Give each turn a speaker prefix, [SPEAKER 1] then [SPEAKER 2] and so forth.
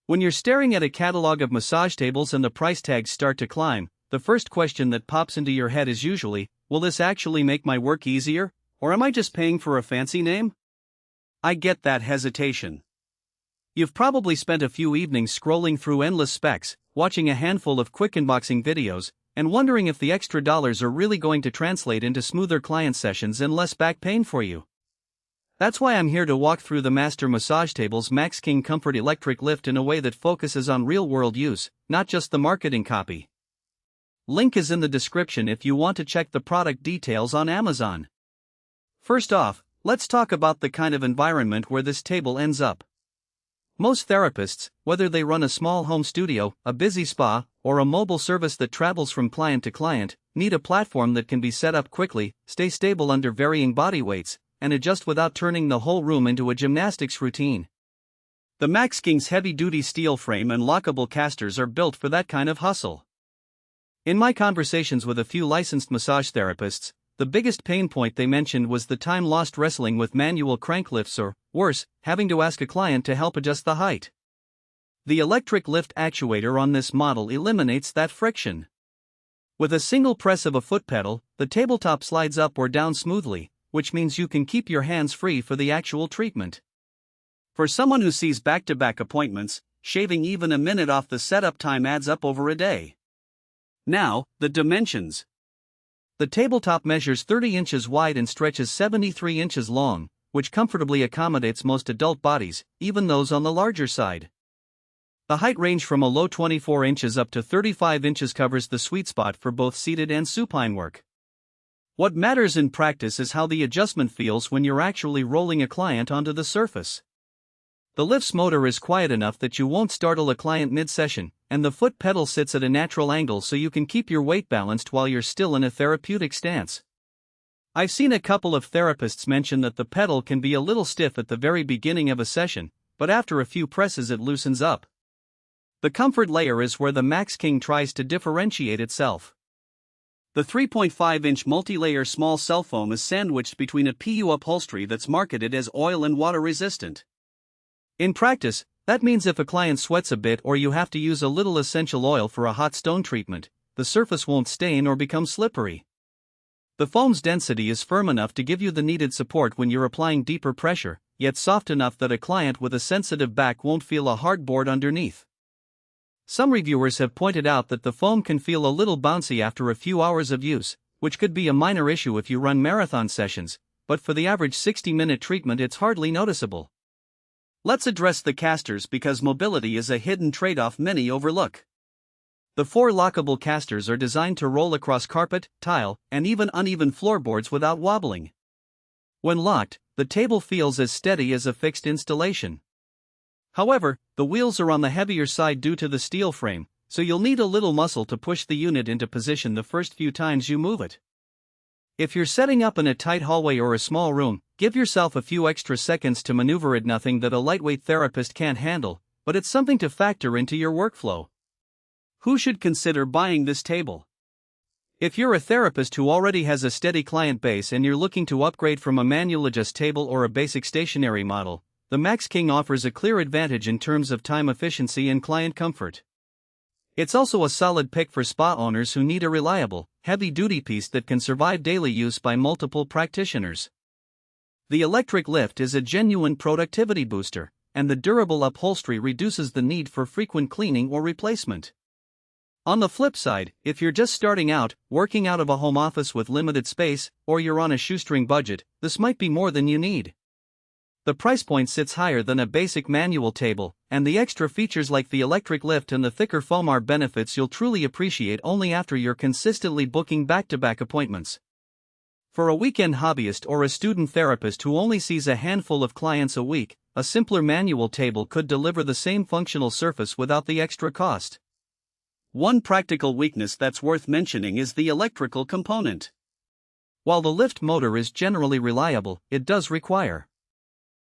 [SPEAKER 1] When you're staring at a catalog of massage tables and the price tags start to climb, the first question that pops into your head is usually, will this actually make my work easier, or am I just paying for a fancy name? I get that hesitation. You've probably spent a few evenings scrolling through endless specs, watching a handful of quick unboxing videos, and wondering if the extra dollars are really going to translate into smoother client sessions and less back pain for you. That's why I'm here to walk through the Master Massage Table's MaxKing Comfort Electric Lift in a way that focuses on real-world use, not just the marketing copy. Link is in the description if you want to check the product details on Amazon. First off, let's talk about the kind of environment where this table ends up. Most therapists, whether they run a small home studio, a busy spa, or a mobile service that travels from client to client, need a platform that can be set up quickly, stay stable under varying body weights, and adjust without turning the whole room into a gymnastics routine. The MaxKing's heavy-duty steel frame and lockable casters are built for that kind of hustle. In my conversations with a few licensed massage therapists, the biggest pain point they mentioned was the time lost wrestling with manual crank lifts or, worse, having to ask a client to help adjust the height. The electric lift actuator on this model eliminates that friction. With a single press of a foot pedal, the tabletop slides up or down smoothly, which means you can keep your hands free for the actual treatment. For someone who sees back-to-back appointments, shaving even a minute off the setup time adds up over a day. Now, the dimensions. The tabletop measures 30 inches wide and stretches 73 inches long, which comfortably accommodates most adult bodies, even those on the larger side. The height range from a low 24 inches up to 35 inches covers the sweet spot for both seated and supine work. What matters in practice is how the adjustment feels when you're actually rolling a client onto the surface. The lift's motor is quiet enough that you won't startle a client mid-session, and the foot pedal sits at a natural angle so you can keep your weight balanced while you're still in a therapeutic stance. I've seen a couple of therapists mention that the pedal can be a little stiff at the very beginning of a session, but after a few presses it loosens up. The comfort layer is where the MaxKing tries to differentiate itself. The 3.5-inch multi-layer small cell foam is sandwiched between a PU upholstery that's marketed as oil and water resistant. In practice, that means if a client sweats a bit or you have to use a little essential oil for a hot stone treatment, the surface won't stain or become slippery. The foam's density is firm enough to give you the needed support when you're applying deeper pressure, yet soft enough that a client with a sensitive back won't feel a hard board underneath. Some reviewers have pointed out that the foam can feel a little bouncy after a few hours of use, which could be a minor issue if you run marathon sessions, but for the average 60-minute treatment it's hardly noticeable. Let's address the casters because mobility is a hidden trade-off many overlook. The 4 lockable casters are designed to roll across carpet, tile, and even uneven floorboards without wobbling. When locked, the table feels as steady as a fixed installation. However, the wheels are on the heavier side due to the steel frame, so you'll need a little muscle to push the unit into position the first few times you move it. If you're setting up in a tight hallway or a small room, give yourself a few extra seconds to maneuver it. Nothing that a lightweight therapist can't handle, but it's something to factor into your workflow. Who should consider buying this table? If you're a therapist who already has a steady client base and you're looking to upgrade from a manual adjust table or a basic stationary model, the MaxKing offers a clear advantage in terms of time efficiency and client comfort. It's also a solid pick for spa owners who need a reliable, heavy-duty piece that can survive daily use by multiple practitioners. The electric lift is a genuine productivity booster, and the durable upholstery reduces the need for frequent cleaning or replacement. On the flip side, if you're just starting out, working out of a home office with limited space, or you're on a shoestring budget, this might be more than you need. The price point sits higher than a basic manual table, and the extra features like the electric lift and the thicker foam are benefits you'll truly appreciate only after you're consistently booking back-to-back appointments. For a weekend hobbyist or a student therapist who only sees a handful of clients a week, a simpler manual table could deliver the same functional surface without the extra cost. One practical weakness that's worth mentioning is the electrical component. While the lift motor is generally reliable, it does require